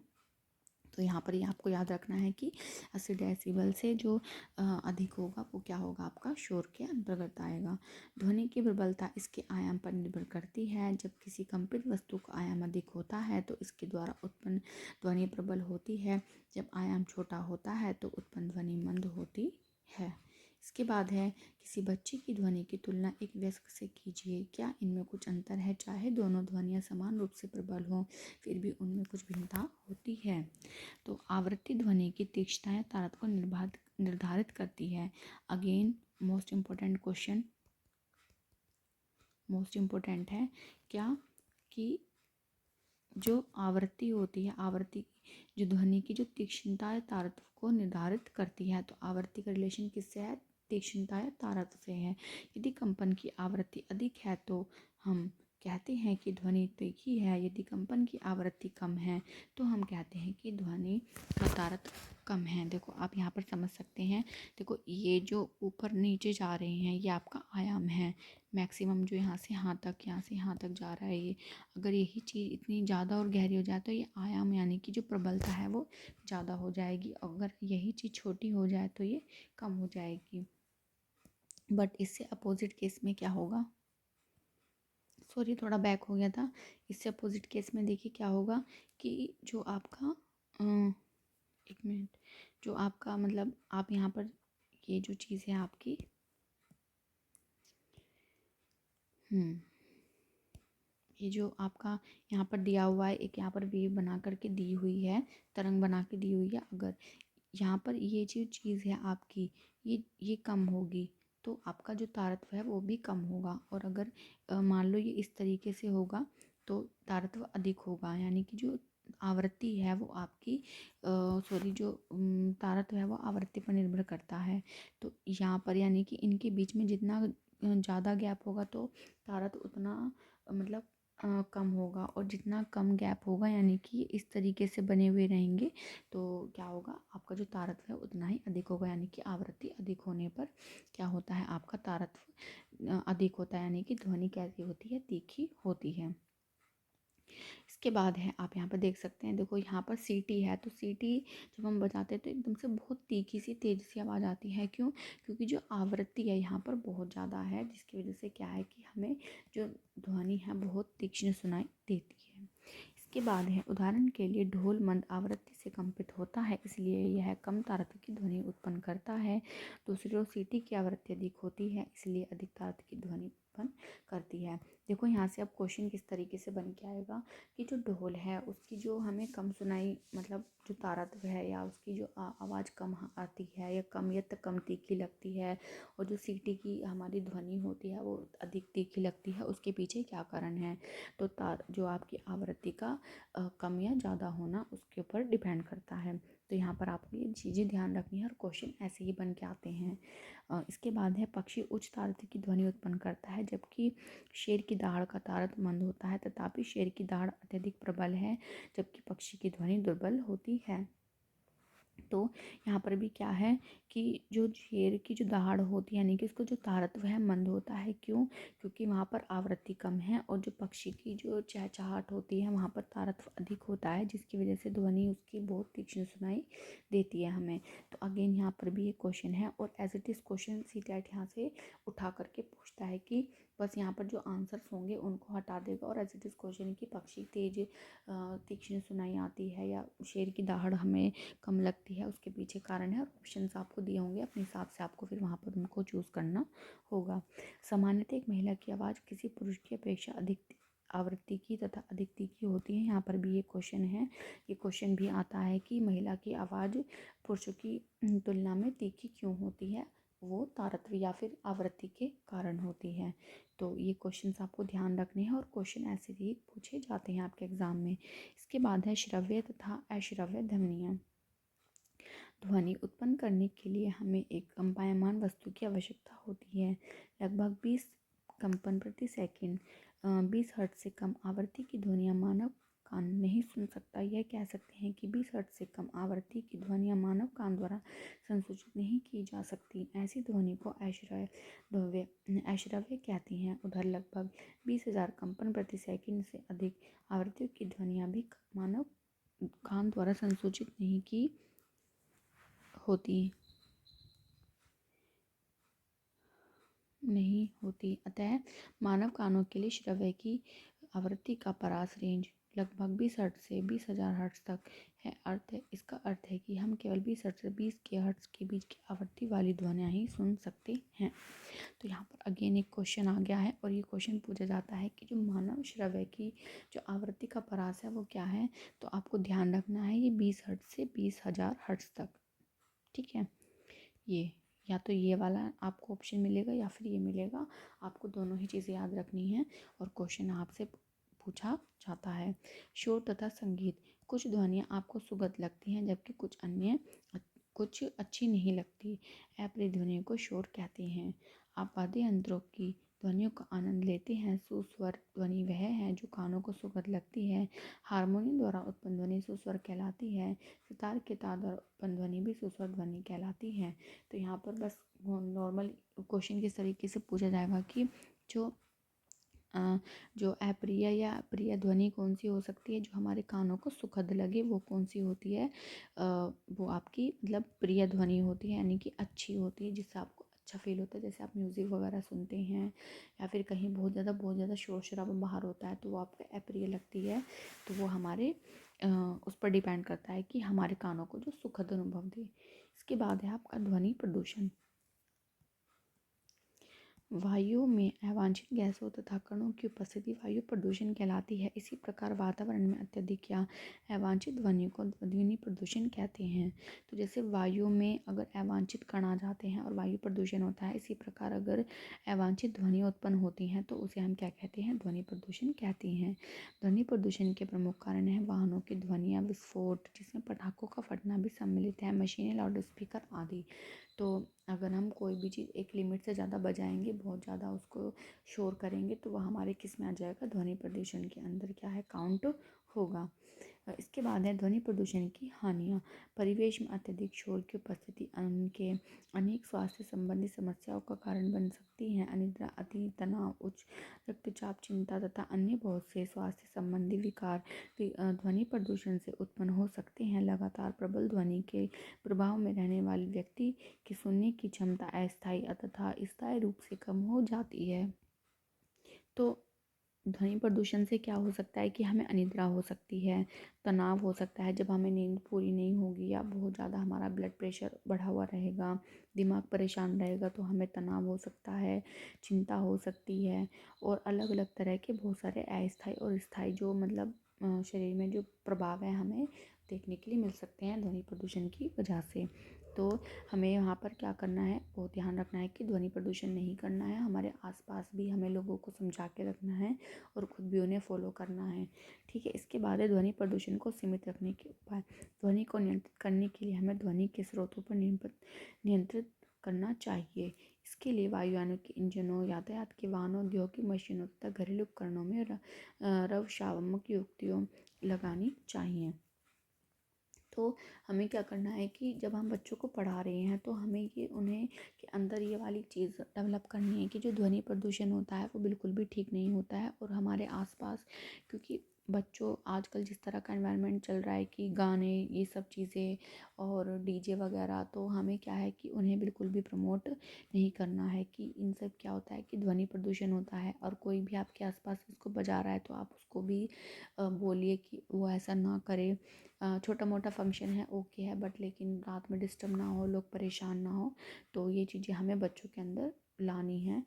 तो यहाँ पर ये आपको याद रखना है कि 80 डेसिबल से जो अधिक होगा वो क्या होगा, आपका शोर के अंतर्गत आएगा। ध्वनि की प्रबलता इसके आयाम पर निर्भर करती है। जब किसी कंपित वस्तु का आयाम अधिक होता है तो इसके द्वारा उत्पन्न ध्वनि प्रबल होती है। जब आयाम छोटा होता है तो उत्पन्न ध्वनि मंद होती है। इसके बाद है, किसी बच्चे की ध्वनि की तुलना एक वयस्क से कीजिए, क्या इनमें कुछ अंतर है। चाहे दोनों ध्वनियाँ समान रूप से प्रबल हों, फिर भी उनमें कुछ भिन्नता होती है। तो आवृत्ति ध्वनि की तीक्ष्णता तारत को निर्धारित करती है। अगेन मोस्ट इम्पोर्टेंट है क्या, कि जो आवृत्ति होती है, आवृत्ति जो ध्वनि की जो तीक्ष्णता है तारत्व को निर्धारित करती है। तो आवृत्ति का रिलेशन किससे है, तीक्ष्णता या तारत्व से है। यदि कंपन की आवृत्ति अधिक है तो हम कहते हैं कि ध्वनि तीखी है। यदि कंपन की आवृत्ति कम है तो हम कहते हैं कि ध्वनि का तारत्व कम है। देखो आप यहाँ पर समझ सकते हैं, देखो ये जो ऊपर नीचे जा रहे हैं ये आपका आयाम है। मैक्सिमम जो यहाँ से यहाँ तक जा रहा है ये, अगर यही चीज़ इतनी ज़्यादा और गहरी हो जाए तो ये आयाम यानी कि जो प्रबलता है वो ज़्यादा हो जाएगी। अगर यही चीज़ छोटी हो जाए तो ये कम हो जाएगी। बट इससे अपोजिट केस में क्या होगा, सॉरी थोड़ा बैक हो गया था। इससे अपोजिट केस में देखिए क्या होगा, कि जो आपका एक मिनट, जो आपका मतलब आप यहाँ पर ये जो चीज़ है आपकी ये जो आपका यहाँ पर दिया हुआ है, एक यहाँ पर वेव बना करके दी हुई है, तरंग बना के दी हुई है। अगर यहाँ पर ये जो चीज़ है आपकी ये कम होगी तो आपका जो तारत्व है वो भी कम होगा। और अगर मान लो ये इस तरीके से होगा तो तारत्व अधिक होगा, यानी कि जो आवृत्ति है वो आपकी सॉरी जो तारत्व है वो आवृत्ति पर निर्भर करता है। तो यहाँ पर यानी कि इनके बीच में जितना ज़्यादा गैप होगा तो तारत्व उतना मतलब कम होगा। और जितना कम गैप होगा यानी कि इस तरीके से बने हुए रहेंगे तो क्या होगा, आपका जो तारत्व है उतना ही अधिक होगा। यानी कि आवृत्ति अधिक होने पर क्या होता है, आपका तारत्व अधिक होता है, यानी कि ध्वनि कैसी होती है, तीखी होती है। इसके बाद है, आप यहाँ पर देख सकते हैं, देखो यहाँ पर सीटी है, तो सीटी जब हम बजाते हैं तो एकदम से बहुत तीखी सी तेज सी आवाज़ आती है। क्यों, क्योंकि जो आवृत्ति है यहाँ पर बहुत ज़्यादा है, जिसकी वजह से क्या है कि हमें जो ध्वनि है बहुत तीक्ष्ण सुनाई देती है। इसके बाद है, उदाहरण के लिए ढोल मंद आवृत्ति से कंपित होता है, इसलिए यह कम तारत्व की ध्वनि उत्पन्न करता है। दूसरी ओर सीटी की आवृत्ति अधिक होती है, इसलिए अधिक तारत्व की ध्वनि उत्पन्न करती है। देखो यहाँ से अब क्वेश्चन किस तरीके से बन के आएगा, कि जो ढोल है उसकी जो हमें कम सुनाई मतलब जो तारत्व है या उसकी जो आवाज़ कम आती है या कम या कम तीखी लगती है, और जो सीटी की हमारी ध्वनि होती है वो अधिक तीखी लगती है, उसके पीछे क्या कारण है। तो जो आपकी आवृत्ति का कम या ज़्यादा होना उसके ऊपर डिपेंड करता है। तो यहाँ पर आपको ये चीज़ें ध्यान रखनी है और क्वेश्चन ऐसे ही बन के आते हैं। इसके बाद है, पक्षी उच्च तारत्व की ध्वनि उत्पन्न करता है जबकि शेर की दाढ़ का तारत्व मंद होता है। तथापि शेर की दाढ़ अत्यधिक प्रबल है जबकि पक्षी की ध्वनि दुर्बल होती है। तो यहाँ पर भी क्या है कि जो शेर की जो दहाड़ होती है यानी कि उसको जो तारत्व है मंद होता है। क्यों? क्योंकि वहाँ पर आवृत्ति कम है और जो पक्षी की जो चहचहाट होती है वहाँ पर तारत्व अधिक होता है, जिसकी वजह से ध्वनि उसकी बहुत तीक्ष्ण सुनाई देती है हमें। तो अगेन यहाँ पर भी एक क्वेश्चन है और as it is question CTET यहाँ से उठा करके पूछता है कि बस यहाँ पर जो आंसर्स होंगे उनको हटा देगा और एज इट इज़ क्वेश्चन की पक्षी तेज तीक्ष्ण सुनाई आती है या शेर की दहाड़ हमें कम लगती है, उसके पीछे कारण है और ऑप्शंस आपको दिए होंगे, अपने हिसाब से आपको फिर वहाँ पर उनको चूज़ करना होगा। सामान्यतः एक महिला की आवाज़ किसी पुरुष की अपेक्षा अधिक आवृत्ति की तथा अधिक तीखी होती है। यहाँ पर भी ये क्वेश्चन है, ये क्वेश्चन भी आता है कि महिला की आवाज़ पुरुषों की तुलना में तीखी क्यों होती है, वो तारत्व या फिर आवृत्ति के कारण होती है। तो ये क्वेश्चंस आपको ध्यान रखने हैं और क्वेश्चन ऐसे ही पूछे जाते हैं आपके एग्जाम में। इसके बाद है श्रव्य तथा अश्रव्य ध्वनियाँ। ध्वनि उत्पन्न करने के लिए हमें एक कंपायमान वस्तु की आवश्यकता होती है। लगभग 20 कंपन प्रति सेकंड 20 हर्ट्ज से कम आवृत्ति की ध्वनियाँ मानव कान नहीं सुन सकता। यह कह सकते हैं कि 20 हर्ट्ज से कम आवृत्ति की ध्वनियाँ मानव कान द्वारा संसूचित नहीं की जा सकती। ऐसी ध्वनि को अश्रव्य कहते हैं। उधर लगभग 20,000 कंपन प्रति सेकंड से अधिक आवृत्तियों की ध्वनियाँ भी मानव कान द्वारा संसूचित नहीं होती। अतः मानव कानों के लिए श्रव्य की आवृत्ति का परास रेंज लगभग 20 हर्ट्ज से 20,000 हर्ट्ज तक है। इसका अर्थ है कि हम केवल 20 हर्ट्ज से 20 के हर्ट्ज के बीच की आवृत्ति वाली ध्वनियाँ ही सुन सकते हैं। तो यहाँ पर अगेन एक क्वेश्चन आ गया है और ये क्वेश्चन पूछा जाता है कि जो मानव श्रव्य की जो आवृत्ति का परास है वो क्या है। तो आपको ध्यान रखना है ये 20 हर्ट्ज से 20,000 हर्ट्ज तक, ठीक है। ये या तो ये वाला आपको ऑप्शन मिलेगा या फिर ये मिलेगा, आपको दोनों ही चीज़ें याद रखनी है और क्वेश्चन आपसे पूछा जाता है। शोर तथा संगीत। कुछ ध्वनियाँ आपको सुखद लगती हैं जबकि कुछ अच्छी नहीं लगती। अप्रिय ध्वनियों को शोर कहते हैं। आप वाद्य यंत्रों की ध्वनियों का आनंद लेते हैं। सुस्वर ध्वनि वह है जो कानों को सुखद लगती है। हारमोनियम द्वारा उत्पन्न ध्वनि सुस्वर कहलाती है। सितार के तार द्वारा उत्पन्न ध्वनि भी सुस्वर ध्वनि कहलाती है। तो यहाँ पर बस नॉर्मल क्वेश्चन किस तरीके से पूछा जाएगा कि जो जो अप्रिय या प्रिय ध्वनि कौन सी हो सकती है, जो हमारे कानों को सुखद लगे वो कौन सी होती है। वो आपकी मतलब प्रिय ध्वनि होती है, यानी कि अच्छी होती है, जिससे आपको अच्छा फील होता है। जैसे आप म्यूज़िक वगैरह सुनते हैं या फिर कहीं बहुत ज़्यादा शोर शराबा बाहर होता है तो वो आपको अप्रिय लगती है। तो वो हमारे उस पर डिपेंड करता है कि हमारे कानों को जो सुखद अनुभव दे। इसके बाद है आपका ध्वनि प्रदूषण। वायु में अवांछित गैसों तथा कणों की उपस्थिति वायु प्रदूषण कहलाती है। इसी प्रकार वातावरण में अत्यधिक या अवांछित ध्वनि को ध्वनि प्रदूषण कहते हैं। तो जैसे वायु में अगर अवांछित कण आ जाते हैं और वायु प्रदूषण होता है, इसी प्रकार अगर अवांछित ध्वनि उत्पन्न होती हैं तो उसे हम क्या कहते हैं, ध्वनि प्रदूषण कहते हैं। ध्वनि प्रदूषण के प्रमुख कारण हैं वाहनों की ध्वनियाँ, विस्फोट जिसमें पटाखों का फटना भी सम्मिलित है, मशीनें, लाउड स्पीकर आदि। तो अगर हम कोई भी चीज़ एक लिमिट से ज़्यादा बजाएंगे, बहुत ज़्यादा उसको शोर करेंगे तो वह हमारे किस में आ जाएगा, ध्वनि प्रदूषण के अंदर क्या है, काउंट होगा। इसके बाद है ध्वनि प्रदूषण की हानियाँ। परिवेश में अत्यधिक शोर की उपस्थिति उनके अनेक स्वास्थ्य संबंधी समस्याओं का कारण बन सकती है। अनिद्रा, अति तनाव, उच्च रक्तचाप, चिंता तथा अन्य बहुत से स्वास्थ्य संबंधी विकार ध्वनि प्रदूषण से उत्पन्न हो सकते हैं। लगातार प्रबल ध्वनि के प्रभाव में रहने वाले व्यक्ति की सुनने की क्षमता अस्थायी तथा स्थायी रूप से कम हो जाती है। तो ध्वनि प्रदूषण से क्या हो सकता है कि हमें अनिद्रा हो सकती है, तनाव हो सकता है जब हमें नींद पूरी नहीं होगी, या बहुत ज़्यादा हमारा ब्लड प्रेशर बढ़ा हुआ रहेगा, दिमाग परेशान रहेगा तो हमें तनाव हो सकता है, चिंता हो सकती है और अलग अलग तरह के बहुत सारे अस्थायी और स्थायी जो मतलब शरीर में जो प्रभाव है हमें देखने के लिए मिल सकते हैं ध्वनि प्रदूषण की वजह से। तो हमें यहाँ पर क्या करना है, वो ध्यान रखना है कि ध्वनि प्रदूषण नहीं करना है। हमारे आसपास भी हमें लोगों को समझा के रखना है और ख़ुद भी उन्हें फॉलो करना है, ठीक है। इसके बाद है ध्वनि प्रदूषण को सीमित रखने के उपाय। ध्वनि को नियंत्रित करने के लिए हमें ध्वनि के स्रोतों पर नियंत्रित करना चाहिए। इसके लिए वायुयानों के इंजनों, यातायात के वाहनों, औद्योगिक मशीनों तथा घरेलू उपकरणों में रवशात्मक युक्तियों लगानी चाहिए। तो हमें क्या करना है कि जब हम बच्चों को पढ़ा रहे हैं तो हमें ये उन्हें के अंदर ये वाली चीज़ डेवलप करनी है कि जो ध्वनि प्रदूषण होता है वो बिल्कुल भी ठीक नहीं होता है। और हमारे आसपास, क्योंकि बच्चों आजकल जिस तरह का एनवायरनमेंट चल रहा है कि गाने ये सब चीज़ें और डीजे वगैरह, तो हमें क्या है कि उन्हें बिल्कुल भी प्रमोट नहीं करना है कि इन सब क्या होता है कि ध्वनि प्रदूषण होता है। और कोई भी आपके आसपास इसको बजा रहा है तो आप उसको भी बोलिए कि वो ऐसा ना करे। छोटा मोटा फंक्शन है ओके है, बट लेकिन रात में डिस्टर्ब ना हो, लोग परेशान ना हो। तो ये चीज़ें हमें बच्चों के अंदर लानी है।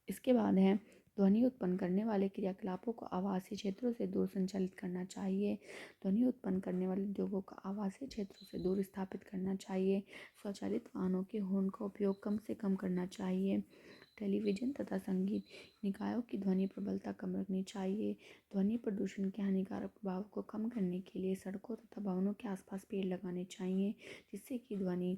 इसके बाद है ध्वनि उत्पन्न करने वाले क्रियाकलापों को आवासीय क्षेत्रों से दूर संचालित करना चाहिए। ध्वनि उत्पन्न करने वाले उद्योगों का आवासीय क्षेत्रों से दूर स्थापित करना चाहिए। स्वचालित वाहनों के हॉर्न का उपयोग कम से कम करना चाहिए। टेलीविज़न तथा संगीत निकायों की ध्वनि प्रबलता कम रखनी चाहिए। ध्वनि प्रदूषण के हानिकारक प्रभाव को कम करने के लिए सड़कों तथा भवनों के आसपास पेड़ लगाने चाहिए, जिससे कि ध्वनि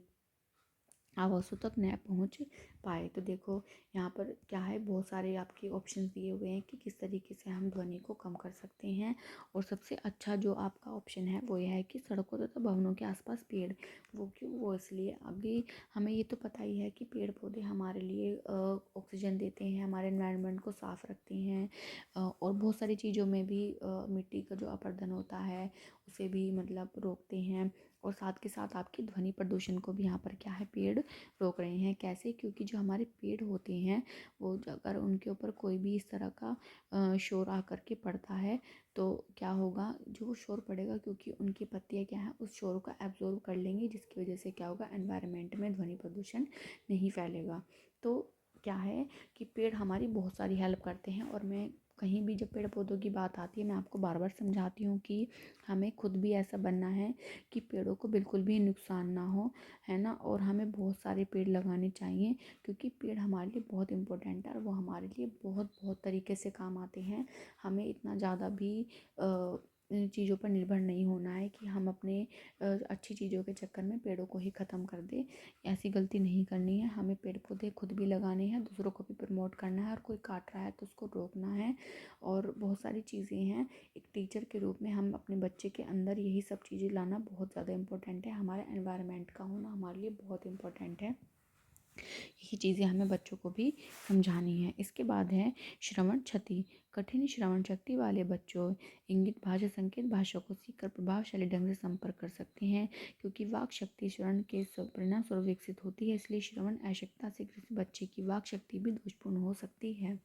आवाज़ों तक न पहुंच पाए। तो देखो यहाँ पर क्या है, बहुत सारे आपके ऑप्शन दिए हुए हैं कि किस तरीके से हम ध्वनि को कम कर सकते हैं। और सबसे अच्छा जो आपका ऑप्शन है वो यह है कि सड़कों तथा भवनों के आसपास पेड़। वो क्यों? वो इसलिए, अभी हमें ये तो पता ही है कि पेड़ पौधे हमारे लिए ऑक्सीजन देते हैं, हमारे एनवायरनमेंट को साफ़ रखते हैं, और बहुत सारी चीज़ों में भी मिट्टी का जो अपरदन होता है उसे भी मतलब रोकते हैं। और साथ के साथ आपकी ध्वनि प्रदूषण को भी यहाँ पर क्या है, पेड़ रोक रहे हैं। कैसे? क्योंकि जो हमारे पेड़ होते हैं वो अगर उनके ऊपर कोई भी इस तरह का शोर आकर के पड़ता है तो क्या होगा, जो शोर पड़ेगा क्योंकि उनकी पत्तियाँ क्या है उस शोर को एब्जॉर्ब कर लेंगी, जिसकी वजह से क्या होगा, एनवायरनमेंट में ध्वनि प्रदूषण नहीं फैलेगा। तो क्या है कि पेड़ हमारी बहुत सारी हेल्प करते हैं। और मैं कहीं भी जब पेड़ पौधों की बात आती है मैं आपको बार बार समझाती हूँ कि हमें खुद भी ऐसा बनना है कि पेड़ों को बिल्कुल भी नुकसान ना हो, है ना। और हमें बहुत सारे पेड़ लगाने चाहिए क्योंकि पेड़ हमारे लिए बहुत इम्पोर्टेंट है और वो हमारे लिए बहुत बहुत तरीके से काम आते हैं। हमें इतना ज़्यादा भी चीज़ों पर निर्भर नहीं होना है कि हम अपने अच्छी चीज़ों के चक्कर में पेड़ों को ही ख़त्म कर दें। ऐसी गलती नहीं करनी है। हमें पेड़ पौधे खुद भी लगाने हैं, दूसरों को भी प्रमोट करना है, और कोई काट रहा है तो उसको रोकना है। और बहुत सारी चीज़ें हैं। एक टीचर के रूप में हम अपने बच्चे के अंदर यही सब चीज़ें लाना बहुत ज़्यादा इम्पोर्टेंट है। हमारे एनवायरनमेंट का होना हमारे लिए बहुत इम्पोर्टेंट है। यही चीज़ें हमें बच्चों को भी समझानी है। इसके बाद है श्रवण क्षति। कठिन श्रवण शक्ति वाले बच्चों इंगित भाषा संकेत भाषा को सीखकर प्रभावशाली ढंग से संपर्क कर सकते हैं, क्योंकि वाक शक्ति श्रवण के परिणाम स्वरूप विकसित होती है। इसलिए श्रवण अशक्तता से किसी बच्चे की वाक शक्ति भी दोषपूर्ण हो सकती है।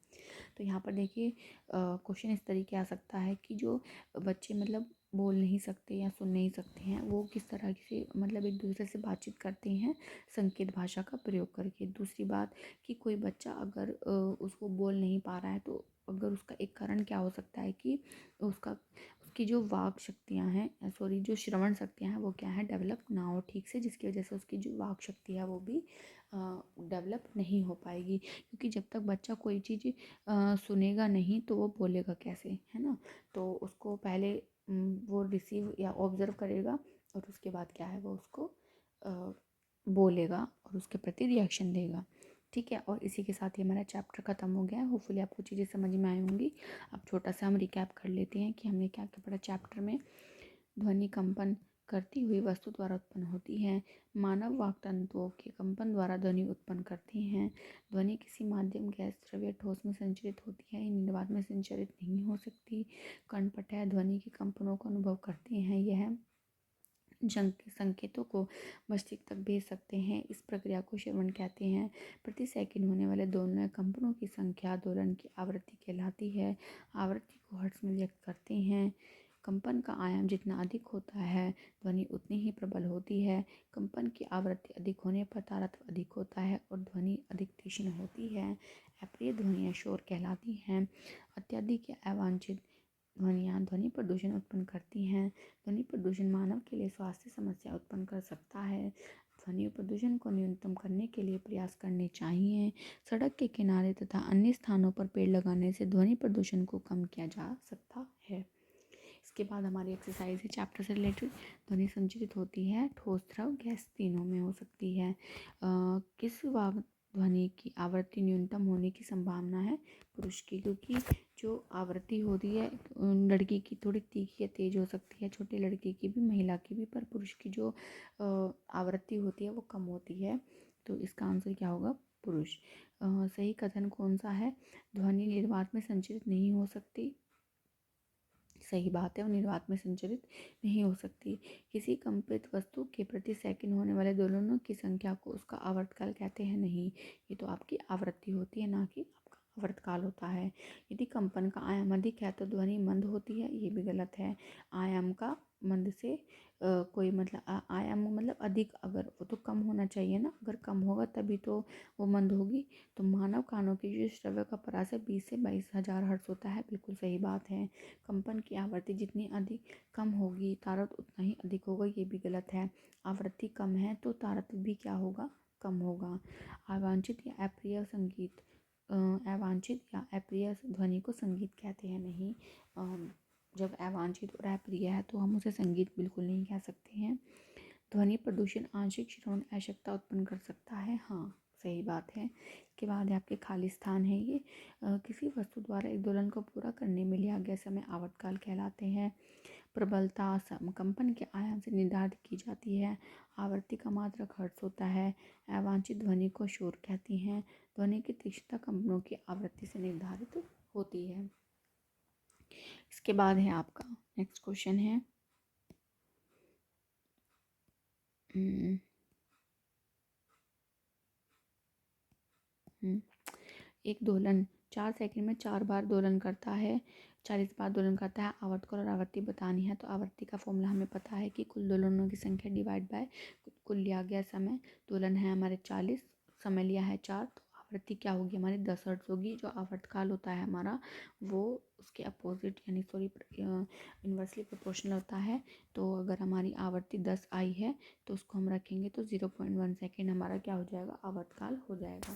तो यहाँ पर देखिए क्वेश्चन इस तरीके आ सकता है कि जो बच्चे मतलब बोल नहीं सकते या सुन नहीं सकते हैं वो किस तरह से मतलब एक दूसरे से बातचीत करते हैं, संकेत भाषा का प्रयोग करके। दूसरी बात कि कोई बच्चा अगर उसको बोल नहीं पा रहा है तो अगर उसका एक कारण क्या हो सकता है कि उसका उसकी जो वाक शक्तियाँ हैं, सॉरी जो श्रवण शक्तियाँ हैं वो क्या है, डेवलप ना हो ठीक से, जिसकी वजह से उसकी जो वाक शक्ति है वो भी डेवलप नहीं हो पाएगी। क्योंकि जब तक बच्चा कोई चीज़ सुनेगा नहीं तो वो बोलेगा कैसे, है ना। तो उसको पहले वो रिसीव या ऑब्ज़र्व करेगा और उसके बाद क्या है वो उसको बोलेगा और उसके प्रति रिएक्शन देगा। ठीक है, और इसी के साथ ही हमारा चैप्टर ख़त्म हो गया है। होपफुली आपको चीज़ें समझ में आई होंगी। अब छोटा सा हम रिकैप कर लेते हैं कि हमने क्या क्या पढ़ा चैप्टर में। ध्वनि कंपन करती हुई वस्तु द्वारा उत्पन्न होती है। मानव वाक तंतुओं के कंपन द्वारा ध्वनि उत्पन्न करती हैं। ध्वनि किसी माध्यम गैस द्रव्य ठोस में संचरित होती है, निर्वात में संचरित नहीं हो सकती। कर्णपटह ध्वनि के कंपनों को अनुभव करते हैं। यह संकेतों को मस्तिष्क तक भेज सकते हैं। इस प्रक्रिया को श्रवण कहते हैं। प्रति सेकंड होने वाले दोलनीय कंपनों की संख्या दोलन की आवृत्ति कहलाती है। आवृत्ति को हर्ट्ज में व्यक्त करते हैं। कंपन का आयाम जितना अधिक होता है ध्वनि उतनी ही प्रबल होती है। कंपन की आवृत्ति अधिक होने पर तारतम्य अधिक होता है और ध्वनि अधिक तीक्ष्ण होती है। अप्रिय ध्वनियाँ शोर कहलाती हैं। अत्यधिक या अवांछित ध्वनियाँ ध्वनि प्रदूषण उत्पन्न करती हैं। ध्वनि प्रदूषण मानव के लिए स्वास्थ्य समस्या उत्पन्न कर सकता है। ध्वनि प्रदूषण को न्यूनतम करने के लिए प्रयास करने चाहिए। सड़क के किनारे तथा अन्य स्थानों पर पेड़ लगाने से ध्वनि प्रदूषण को कम किया जा सकता है। इसके बाद हमारी एक्सरसाइज है चैप्टर से रिलेटेड। ध्वनि संचरित होती है ठोस, द्रव, गैस तीनों में हो सकती है। किस वाग ध्वनि की आवृत्ति न्यूनतम होने की संभावना है? पुरुष की, क्योंकि जो आवृत्ति होती है लड़की की थोड़ी तीखी या तेज हो सकती है, छोटे लड़के की भी, महिला की भी, पर पुरुष की जो आवृत्ति होती है वो कम होती है। तो इसका आंसर क्या होगा? पुरुष। सही कथन कौन सा है? ध्वनि निर्वात में संचरित नहीं हो सकती। सही बात है, वो निर्वात में संचरित नहीं हो सकती। किसी कंपित वस्तु के प्रति सेकंड होने वाले दोलनों की संख्या को उसका आवर्तकाल कहते हैं। नहीं, ये तो आपकी आवृत्ति होती है, ना कि आपका आवर्तकाल होता है। यदि कंपन का आयाम अधिक है तो ध्वनि मंद होती है, ये भी गलत है। आयाम का मंद से कोई मतलब आयाम मतलब अधिक, अगर वो तो कम होना चाहिए ना, अगर कम होगा तभी तो वो मंद होगी। तो मानव कानों की जो श्रव्य का परास है 20 से 22,000 हर्ट्ज होता है, बिल्कुल सही बात है। कंपन की आवृत्ति जितनी अधिक कम होगी तारत उतना ही अधिक होगा, ये भी गलत है। आवृत्ति कम है तो तारत भी क्या होगा? कम होगा। अवांछित या अप्रिय संगीत, अवांछित या अप्रिय ध्वनि को संगीत कहते हैं। नहीं, जब अवांछित और अप्रिय है तो हम उसे संगीत बिल्कुल नहीं कह सकते हैं। ध्वनि प्रदूषण आंशिक श्रवण अशक्तता उत्पन्न कर सकता है। हाँ, सही बात है। इसके बाद है आपके खाली स्थान है ये। किसी वस्तु द्वारा एक दोलन को पूरा करने में लिया गया समय आवर्तकाल कहलाते हैं। प्रबलता कंपन के आयाम से निर्धारित की जाती है। आवृत्ति का मात्रक हर्ट्ज होता है। अवांछित ध्वनि को शोर कहती हैं। ध्वनि की तीक्ष्णता कंपनों की आवृत्ति से निर्धारित होती है। इसके बाद है आपका नेक्स्ट क्वेश्चन है एक दोलन 4 सेकंड में 4 बार दोलन करता है, 40 बार दोलन करता है। आवर्तकाल और आवृत्ति बतानी है। तो आवृत्ति का फॉर्मूला हमें पता है कि कुल दोलनों की संख्या डिवाइड बाय कुल लिया गया समय। दोलन है हमारे 40, समय लिया है 4, तो आवृत्ति क्या होगी हमारी? 10 हर्ट्ज होगी। जो आवर्तकाल होता है हमारा वो उसके अपोजिट यानी सॉरी इन्वर्सली प्रोपोर्शनल होता है। तो अगर हमारी आवृत्ति 10 आई है तो उसको हम रखेंगे तो 0.1 सेकेंड हमारा क्या हो जाएगा? आवर्तकाल हो जाएगा।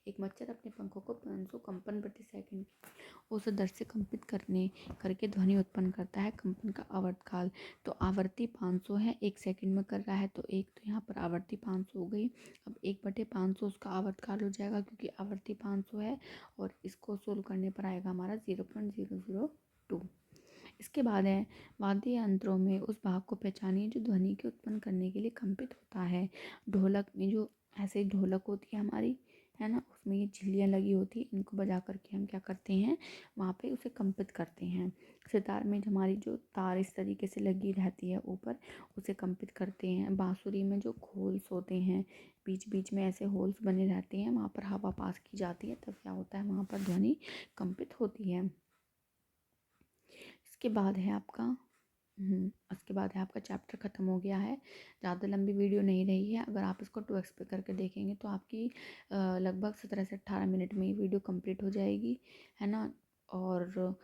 एक मच्छर अपने पंखों को 500 कंपन प्रति सेकंड की औसत दर से कंपित करके ध्वनि उत्पन्न करता है। कंपन का आवर्तकाल, तो आवर्ती 500 है, 1 सेकंड में कर रहा है, तो एक तो यहाँ पर आवर्ती 500 हो गई। अब 1/500 उसका आवर्तकाल हो जाएगा, क्योंकि आवर्ती 500 है, और इसको सोल्व करने पर आएगा हमारा 0.002। इसके बाद है वाद्य यंत्रों में उस भाग को पहचानिए जो ध्वनि के उत्पन्न करने के लिए कंपित होता है। ढोलक में जो ऐसे ढोलक होती है हमारी, है ना, उसमें ये झिल्लियाँ लगी होती है, इनको बजा करके हम क्या करते हैं? वहाँ पे उसे कंपित करते हैं। सितार में हमारी जो तार इस तरीके से लगी रहती है ऊपर, उसे कंपित करते हैं। बांसुरी में जो होल्स होते हैं, बीच बीच में ऐसे होल्स बने रहते हैं, वहाँ पर हवा पास की जाती है, तब क्या होता है? वहाँ पर ध्वनि कंपित होती है। इसके बाद है आपका उसके बाद है आपका चैप्टर ख़त्म हो गया है। ज़्यादा लंबी वीडियो नहीं रही है। अगर आप इसको 2x पे करके देखेंगे तो आपकी लगभग 17 से 18 मिनट में ये वीडियो कंप्लीट हो जाएगी, है ना। और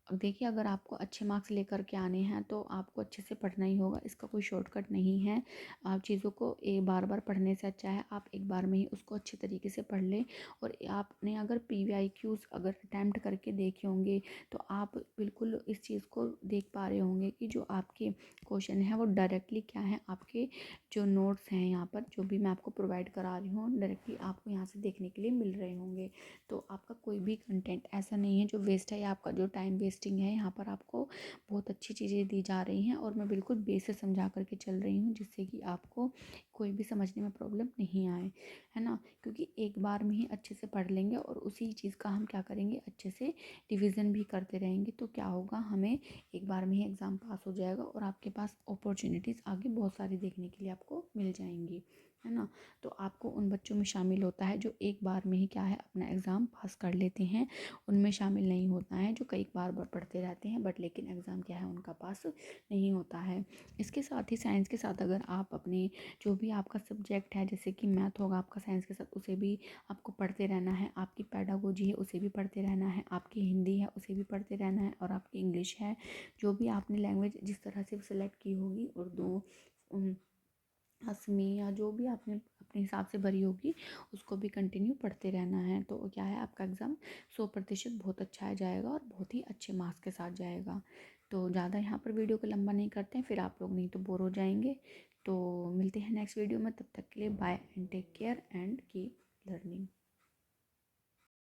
देखिए, अगर आपको अच्छे मार्क्स लेकर के आने हैं तो आपको अच्छे से पढ़ना ही होगा, इसका कोई शॉर्टकट नहीं है। आप चीज़ों को एक बार बार पढ़ने से अच्छा है आप एक बार में ही उसको अच्छे तरीके से पढ़ लें। और आपने अगर PVIQs अगर अटैम्प्ट करके देखे होंगे तो आप बिल्कुल इस चीज़ को देख पा रहे होंगे कि जो आपके क्वेश्चन है वो डायरेक्टली क्या है, आपके जो नोट्स हैं यहाँ पर जो भी मैं आपको प्रोवाइड करा रही हूँ डायरेक्टली आपको यहाँ से देखने के लिए मिल रहे होंगे। तो आपका कोई भी कंटेंट ऐसा नहीं है जो वेस्ट है, या आपका जो टाइम वेस्टिंग है। यहाँ पर आपको बहुत अच्छी चीज़ें दी जा रही हैं और मैं बिल्कुल बेस से समझा करके चल रही हूँ, जिससे कि आपको कोई भी समझने में प्रॉब्लम नहीं आए, है ना। क्योंकि एक बार में ही अच्छे से पढ़ लेंगे और उसी चीज़ का हम क्या करेंगे? अच्छे से रिवीजन भी करते रहेंगे, तो क्या होगा? हमें एक बार में ही एग्ज़ाम पास हो जाएगा और आपके पास अपॉर्चुनिटीज़ आगे बहुत सारी देखने के लिए आपको मिल जाएंगी, है ना। तो आपको उन बच्चों में शामिल होता है जो एक बार में ही क्या है अपना एग्ज़ाम पास कर लेते हैं, उनमें शामिल नहीं होता है जो कई बार पढ़ते रहते हैं बट लेकिन एग्ज़ाम क्या है उनका पास नहीं होता है। इसके साथ ही साइंस के साथ अगर आप अपने जो भी आपका सब्जेक्ट है, जैसे कि मैथ होगा आपका साइंस के साथ, उसे भी आपको पढ़ते रहना है। आपकी पेडागोजी है उसे भी पढ़ते रहना है। आपकी हिंदी है उसे भी पढ़ते रहना है। और आपकी इंग्लिश है, जो भी आपने लैंग्वेज जिस तरह से सेलेक्ट की होगी, उर्दू, असमी, या जो भी आपने अपने हिसाब से भरी होगी, उसको भी कंटिन्यू पढ़ते रहना है। तो क्या है, आपका एग्ज़ाम 100% बहुत अच्छा आ जाएगा और बहुत ही अच्छे मार्क्स के साथ जाएगा। तो ज़्यादा यहाँ पर वीडियो को लंबा नहीं करते हैं, फिर आप लोग नहीं तो बोर हो जाएंगे। तो मिलते हैं नेक्स्ट वीडियो में, तब तक के लिए bye and take care and keep learning.